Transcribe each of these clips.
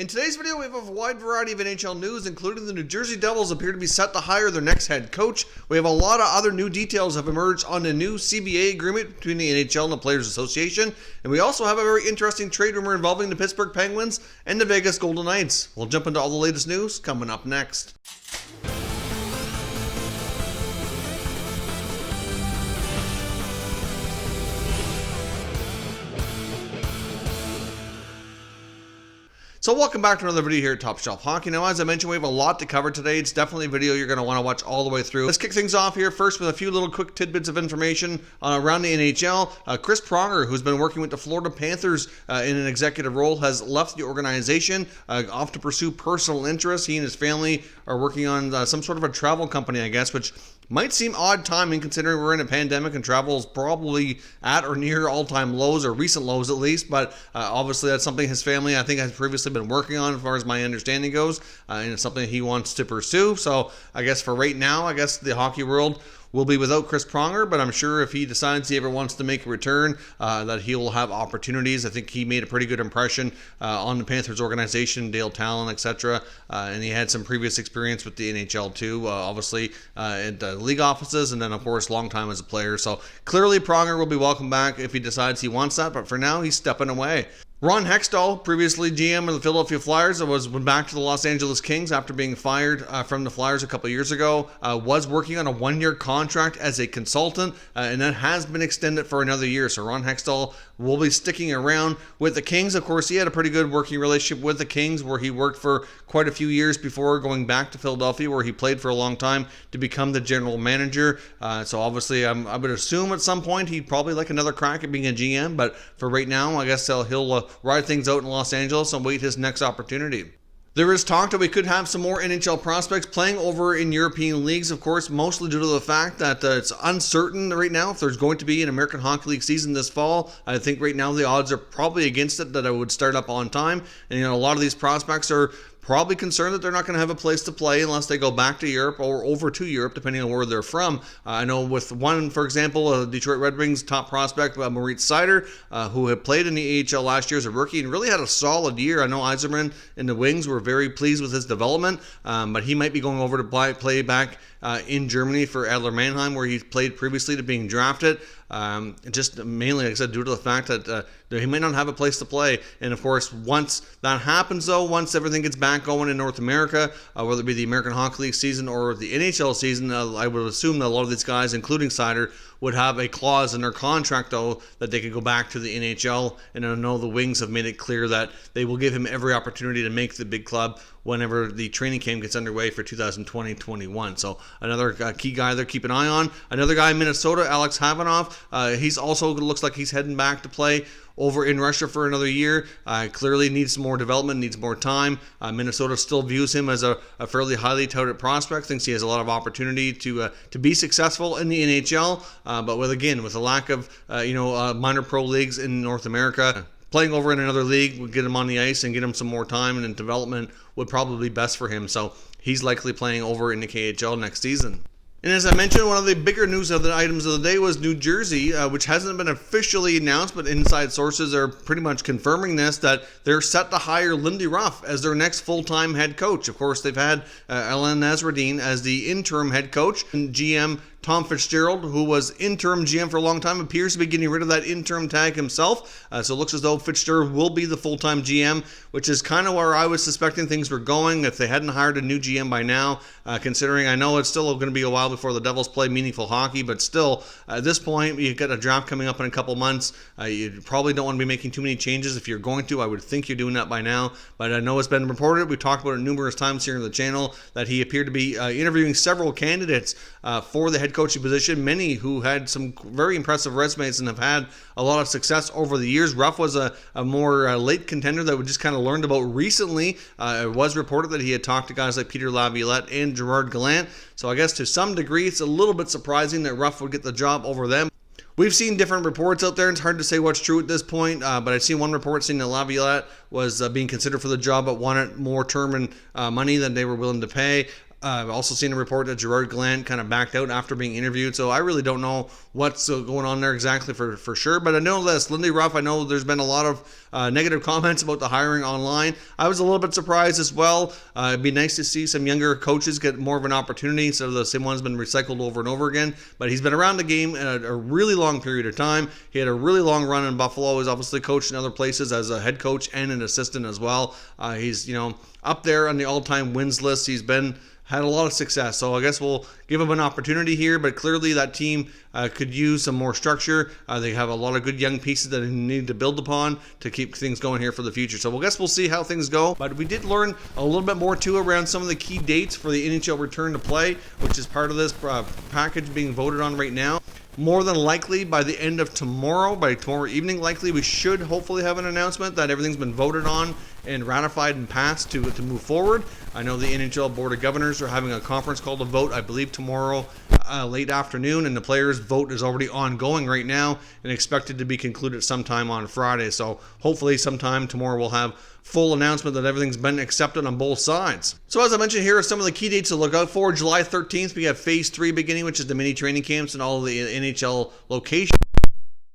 In today's video, we have a wide variety of NHL news, including the New Jersey Devils appear to be set to hire their next head coach. We have a lot of other new details have emerged on the new CBA agreement between the NHL and the Players Association. And we also have a very interesting trade rumor involving the Pittsburgh Penguins and the Vegas Golden Knights. We'll jump into all the latest news coming up next. So welcome back to another video here at Top Shelf Hockey. Now, as I mentioned, we have a lot to cover today. It's definitely a video you're going to want to watch all the way through. Let's kick things off here first with a few little quick tidbits of information around the NHL. Chris Pronger, who's been working with the Florida Panthers in an executive role, has left the organization off to pursue personal interests. He and his family are working on some sort of a travel company, I guess, which might seem odd timing considering we're in a pandemic and travel is probably at or near all-time lows, or recent lows at least, but obviously that's something his family, I think, has previously been working on as far as my understanding goes, and it's something he wants to pursue. So I guess for right now, I guess the hockey world will be without Chris Pronger, but I'm sure if he decides he ever wants to make a return, that he will have opportunities. I think he made a pretty good impression on the Panthers organization, Dale Talon, etc., and he had some previous experience with the NHL too, obviously at the league offices, and then of course long time as a player. So clearly Pronger will be welcome back if he decides he wants that, but for now he's stepping away. Ron Hextall, previously GM of the Philadelphia Flyers, went back to the Los Angeles Kings after being fired from the Flyers a couple years ago, was working on a one-year contract as a consultant, and that has been extended for another year. So Ron Hextall will be sticking around with the Kings. Of course, he had a pretty good working relationship with the Kings, where he worked for quite a few years before going back to Philadelphia, where he played for a long time to become the general manager. So obviously, I would assume at some point he'd probably like another crack at being a GM, but for right now, I guess he'll ride things out in Los Angeles and wait his next opportunity. There is talk that we could have some more NHL prospects playing over in European leagues, of course, mostly due to the fact that it's uncertain right now if there's going to be an American Hockey League season this fall. I think right now the odds are probably against it that it would start up on time. And, a lot of these prospects are probably concerned that they're not going to have a place to play unless they go back to Europe or over to Europe, depending on where they're from. I know with one, for example, Detroit Red Wings top prospect, Moritz Seider, who had played in the AHL last year as a rookie and really had a solid year. I know Yzerman and the Wings were very pleased with his development, but he might be going over to play back in Germany for Adler Mannheim, where he played previously to being drafted. Just mainly, like I said, due to the fact that he might not have a place to play. And of course, once that happens, though, once everything gets back going in North America, whether it be the American Hockey League season or the NHL season, I would assume that a lot of these guys, including Seider, would have a clause in their contract, though, that they could go back to the NHL. And I know the Wings have made it clear that they will give him every opportunity to make the big club whenever the training camp gets underway for 2020-21. So another key guy there, keep an eye on. Another guy in Minnesota, Alex Havanoff. He's also looks like he's heading back to play over in Russia for another year. Clearly needs some more development, needs more time. Minnesota still views him as a fairly highly touted prospect, thinks he has a lot of opportunity to be successful in the NHL, but with a lack of minor pro leagues in North America, playing over in another league would get him on the ice and get him some more time, and then development would probably be best for him. So he's likely playing over in the KHL next season. And as I mentioned, one of the bigger news of the items of the day was New Jersey, which hasn't been officially announced, but inside sources are pretty much confirming this, that they're set to hire Lindy Ruff as their next full-time head coach. Of course, they've had Ellen Nasreddine as the interim head coach, and GM Tom Fitzgerald, who was interim GM for a long time, appears to be getting rid of that interim tag himself. So it looks as though Fitzgerald will be the full-time GM, which is kind of where I was suspecting things were going if they hadn't hired a new GM by now, considering I know it's still going to be a while before the Devils play meaningful hockey, but still, at this point, you've got a draft coming up in a couple months. You probably don't want to be making too many changes. If you're going to, I would think you're doing that by now, but I know it's been reported, we've talked about it numerous times here on the channel, that he appeared to be interviewing several candidates for the head coaching position, many who had some very impressive resumes and have had a lot of success over the years. Ruff was a more late contender that we just kind of learned about recently. It was reported that he had talked to guys like Peter Laviolette and Gerard Gallant, so I guess to some degree it's a little bit surprising that Ruff would get the job over them. We've seen different reports out there. It's hard to say what's true at this point, but I've seen one report saying that Laviolette was being considered for the job but wanted more term and money than they were willing to pay. I've also seen a report that Gerard Gallant kind of backed out after being interviewed, so I really don't know what's going on there exactly for sure. But I know this, Lindy Ruff, I know there's been a lot of negative comments about the hiring online. I was a little bit surprised as well. It'd be nice to see some younger coaches get more of an opportunity instead of the same one's been recycled over and over again. But he's been around the game in a really long period of time. He had a really long run in Buffalo. He's obviously coached in other places as a head coach and an assistant as well. He's, up there on the all-time wins list. He's had a lot of success, so I guess we'll give him an opportunity here, but clearly that team could use some more structure. They have a lot of good young pieces that they need to build upon to keep things going here for the future. So I guess we'll see how things go, but we did learn a little bit more too around some of the key dates for the NHL Return to play, which is part of this package being voted on right now. More than likely by the end of tomorrow, by tomorrow evening likely, we should hopefully have an announcement that everything's been voted on and ratified and passed to move forward. I know the NHL Board of Governors are having a conference call to vote, I believe tomorrow late afternoon, and the players' vote is already ongoing right now and expected to be concluded sometime on Friday. So hopefully sometime tomorrow we'll have full announcement that everything's been accepted on both sides. So as I mentioned, here are some of the key dates to look out for. July 13th, we have Phase 3 beginning, which is the mini training camps and all of the NHL locations.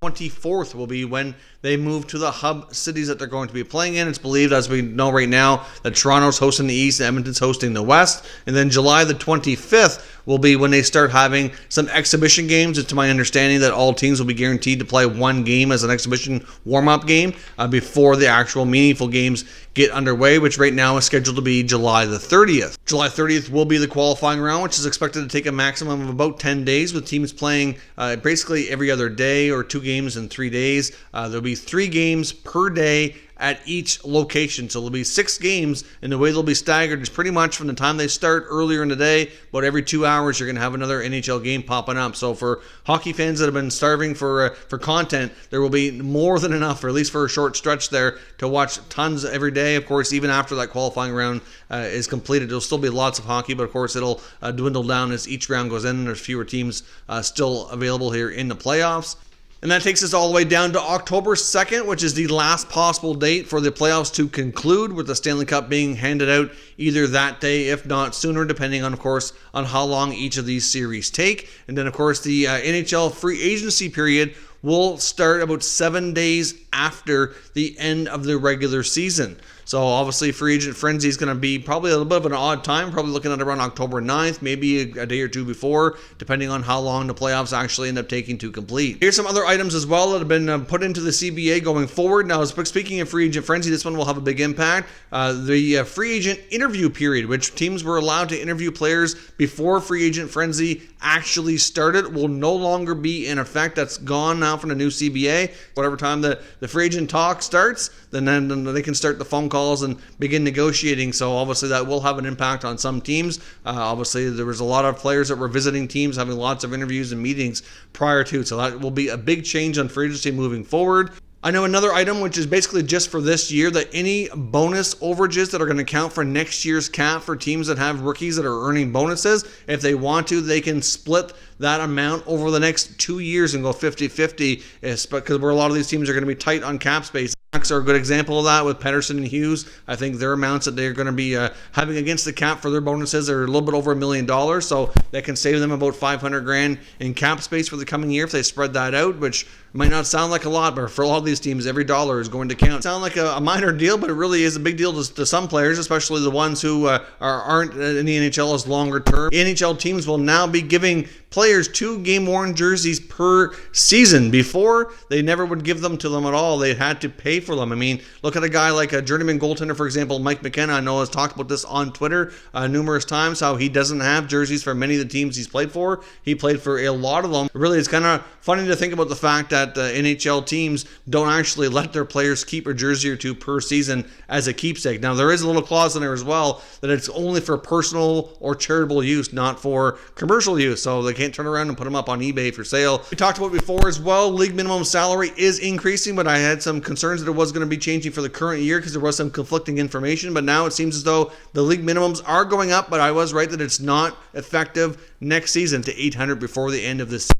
24th will be when they move to the hub cities that they're going to be playing in. It's believed, as we know right now, that Toronto's hosting the East, Edmonton's hosting the West. And then July the 25th will be when they start having some exhibition games. It's to my understanding that all teams will be guaranteed to play one game as an exhibition warm-up game before the actual meaningful games get underway, which right now is scheduled to be July the 30th. July 30th will be the qualifying round, which is expected to take a maximum of about 10 days, with teams playing basically every other day or 2 games in 3 days. There'll be 3 games per day at each location. So there'll be 6 games, and the way they'll be staggered is pretty much from the time they start earlier in the day, about every 2 hours you're going to have another NHL game popping up. So for hockey fans that have been starving for content, there will be more than enough, or at least for a short stretch there, to watch tons every day. Of course, even after that qualifying round is completed, there'll still be lots of hockey, but of course it'll dwindle down as each round goes in and there's fewer teams still available here in the playoffs. And that takes us all the way down to October 2nd, which is the last possible date for the playoffs to conclude, with the Stanley Cup being handed out either that day, if not sooner, depending on, of course, on how long each of these series take. And then, of course, the NHL free agency period will start about 7 days after the end of the regular season. So obviously free agent frenzy is going to be probably a little bit of an odd time, probably looking at around October 9th, maybe a day or two before, depending on how long the playoffs actually end up taking to complete. Here's some other items as well that have been put into the CBA going forward. Now, speaking of free agent frenzy, this one will have a big impact. The free agent interview period, which teams were allowed to interview players before free agent frenzy actually started, will no longer be in effect. That's gone now from the new CBA. Whatever time the free agent talk starts, then they can start the phone calls and begin negotiating. So obviously that will have an impact on some teams. Obviously there was a lot of players that were visiting teams, having lots of interviews and meetings prior to, so that will be a big change on free agency moving forward. I know another item, which is basically just for this year, that any bonus overages that are going to count for next year's cap for teams that have rookies that are earning bonuses, if they want to, they can split that amount over the next 2 years and go 50-50, because where a lot of these teams are going to be tight on cap space. Are a good example of that with Pettersson and Hughes. I think their amounts that they're going to be having against the cap for their bonuses are a little bit over $1 million, so that can save them about $500,000 in cap space for the coming year if they spread that out, which might not sound like a lot, but for a lot of these teams, every dollar is going to count. Sound like a minor deal, but it really is a big deal to some players, especially the ones who aren't in the NHL as longer term. NHL teams will now be giving players 2 game-worn jerseys per season. Before, they never would give them to them at all. They had to pay for them. I mean, look at a guy like a journeyman goaltender, for example, Mike McKenna. I know has talked about this on Twitter numerous times, how he doesn't have jerseys for many of the teams he's played for. He played for a lot of them. Really, it's kind of funny to think about the fact that NHL teams don't actually let their players keep a jersey or 2 per season as a keepsake. Now, there is a little clause in there as well that it's only for personal or charitable use, not for commercial use. So they can't turn around and put them up on eBay for sale. We talked about before as well, league minimum salary is increasing, but I had some concerns that it was going to be changing for the current year because there was some conflicting information. But now it seems as though the league minimums are going up, but I was right that it's not effective next season to $800 before the end of this season.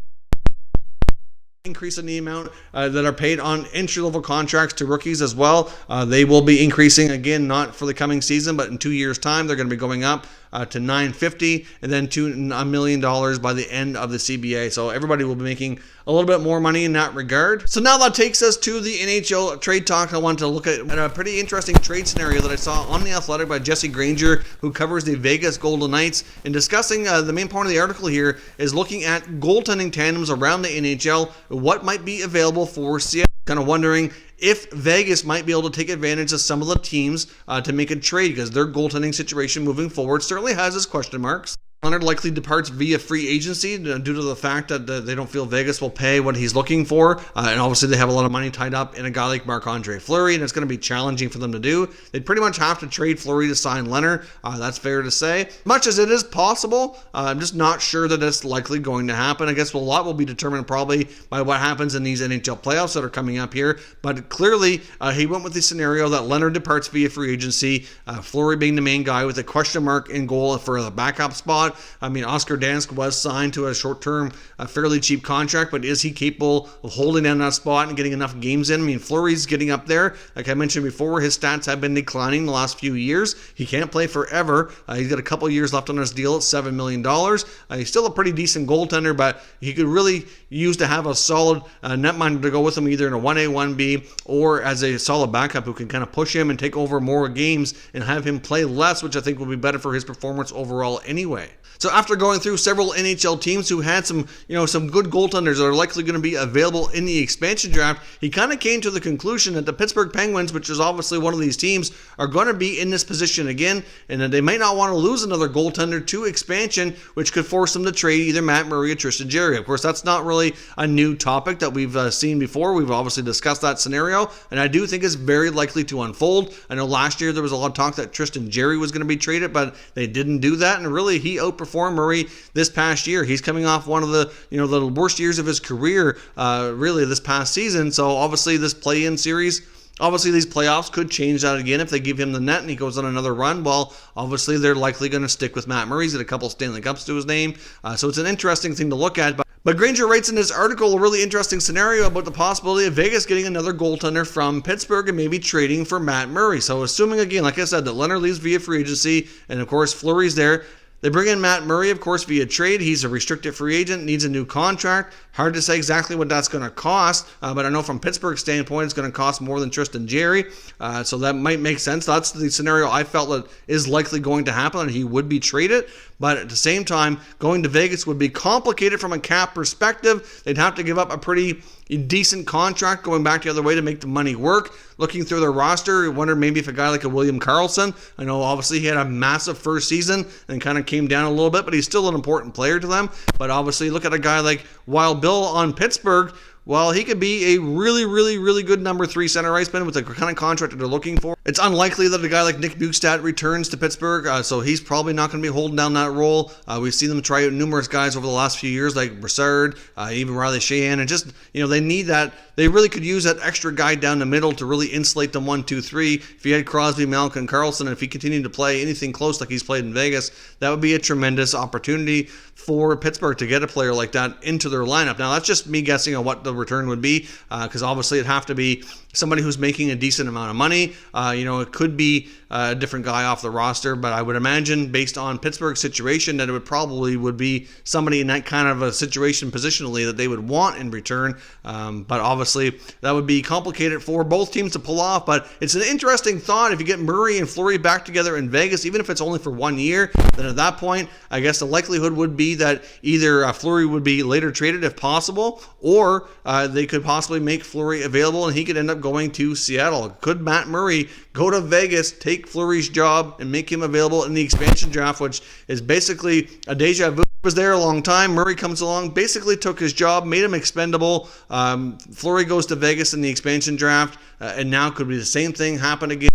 Increase in the amount that are paid on entry-level contracts to rookies as well. They will be increasing again, not for the coming season, but in 2 years' time, they're going to be going up to $950, and then $1 million by the end of the CBA. So everybody will be making a little bit more money in that regard. So now that takes us to the NHL Trade Talk. I wanted to look at a pretty interesting trade scenario that I saw on The Athletic by Jesse Granger, who covers the Vegas Golden Knights. And discussing the main part of the article here is looking at goaltending tandems around the NHL, what might be available for Seattle. Kind of wondering if Vegas might be able to take advantage of some of the teams to make a trade, because their goaltending situation moving forward certainly has its question marks. Leonard likely departs via free agency due to the fact that they don't feel Vegas will pay what he's looking for. And obviously they have a lot of money tied up in a guy like Marc-Andre Fleury, and it's going to be challenging for them to do. They'd pretty much have to trade Fleury to sign Leonard. That's fair to say. Much as it is possible, I'm just not sure that it's likely going to happen. I guess a lot will be determined probably by what happens in these NHL playoffs that are coming up here. But clearly, he went with the scenario that Leonard departs via free agency, Fleury being the main guy with a question mark in goal for the backup spot. I mean, Oscar Dansk was signed to a short-term, fairly cheap contract, but is he capable of holding down that spot and getting enough games in? I mean, Fleury's getting up there. Like I mentioned before, his stats have been declining the last few years. He can't play forever. He's got a couple years left on his deal at $7 million. He's still a pretty decent goaltender, but he could really use to have a solid netminder to go with him, either in a 1A, 1B, or as a solid backup who can kind of push him and take over more games and have him play less, which I think will be better for his performance overall anyway. So after going through several NHL teams who had some good goaltenders that are likely going to be available in the expansion draft, he kind of came to the conclusion that the Pittsburgh Penguins, which is obviously one of these teams, are going to be in this position again, and that they might not want to lose another goaltender to expansion, which could force them to trade either Matt Murray or Tristan Jarry. Of course, that's not really a new topic that we've seen before. We've obviously discussed that scenario, and I do think it's very likely to unfold. I know last year there was a lot of talk that Tristan Jarry was going to be traded, but they didn't do that, and really he outperformed Murray this past year. He's coming off one of the the worst years of his career, really this past season. So obviously this play-in series, obviously these playoffs could change that again if they give him the net and he goes on another run. Well, obviously they're likely going to stick with Matt Murray. He's got a couple Stanley Cups to his name, so it's an interesting thing to look at. But Granger writes in this article a really interesting scenario about the possibility of Vegas getting another goaltender from Pittsburgh and maybe trading for Matt Murray. So assuming, again, like I said, that Leonard leaves via free agency and of course Fleury's there, they bring in Matt Murray, of course, via trade. He's a restricted free agent, needs a new contract. Hard to say exactly what that's going to cost, but I know from Pittsburgh's standpoint, it's going to cost more than Tristan Jarry, so that might make sense. That's the scenario I felt that is likely going to happen, and he would be traded. But at the same time, going to Vegas would be complicated from a cap perspective. They'd have to give up a pretty decent contract going back the other way to make the money work. Looking through their roster, I wonder maybe if a guy like a William Karlsson, I know obviously he had a massive first season and kind of came down a little bit, but he's still an important player to them. But obviously look at a guy like Wild Bill on Pittsburgh. Well, he could be a really, really, really good number 3 center iceman with the kind of contract that they're looking for. It's unlikely that a guy like Nick Bukestad returns to Pittsburgh, so he's probably not going to be holding down that role. We've seen them try out numerous guys over the last few years, like Broussard, even Riley Sheahan, and just, they need that. They really could use that extra guy down the middle to really insulate them 1, 2, 3. If you had Crosby, Malkin, Karlsson, and if he continued to play anything close like he's played in Vegas, that would be a tremendous opportunity for Pittsburgh to get a player like that into their lineup. Now, that's just me guessing on what the return would be, because obviously it'd have to be somebody who's making a decent amount of money. It could be a different guy off the roster, but I would imagine based on Pittsburgh's situation that it would be somebody in that kind of a situation positionally that they would want in return. But obviously that would be complicated for both teams to pull off. But it's an interesting thought if you get Murray and Fleury back together in Vegas, even if it's only for 1 year, then at that point, I guess the likelihood would be that either Fleury would be later traded if possible, or they could possibly make Fleury available and he could end up going to Seattle. Could Matt Murray go to Vegas, take Fleury's job, and make him available in the expansion draft, which is basically a deja vu? Was there a long time. Murray comes along, basically took his job, made him expendable. Fleury goes to Vegas in the expansion draft, and now could be the same thing happen again.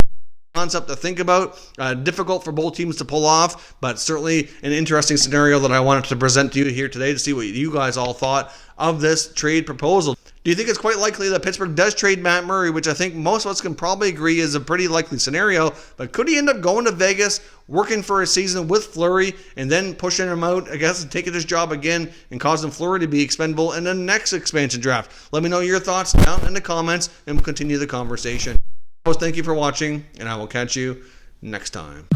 Concept to think about. Difficult for both teams to pull off, but certainly an interesting scenario that I wanted to present to you here today to see what you guys all thought of this trade proposal. Do you think it's quite likely that Pittsburgh does trade Matt Murray, which I think most of us can probably agree is a pretty likely scenario, but could he end up going to Vegas, working for a season with Fleury, and then pushing him out, I guess, and taking his job again and causing Fleury to be expendable in the next expansion draft? Let me know your thoughts down in the comments, and we'll continue the conversation. Thank you for watching, and I will catch you next time.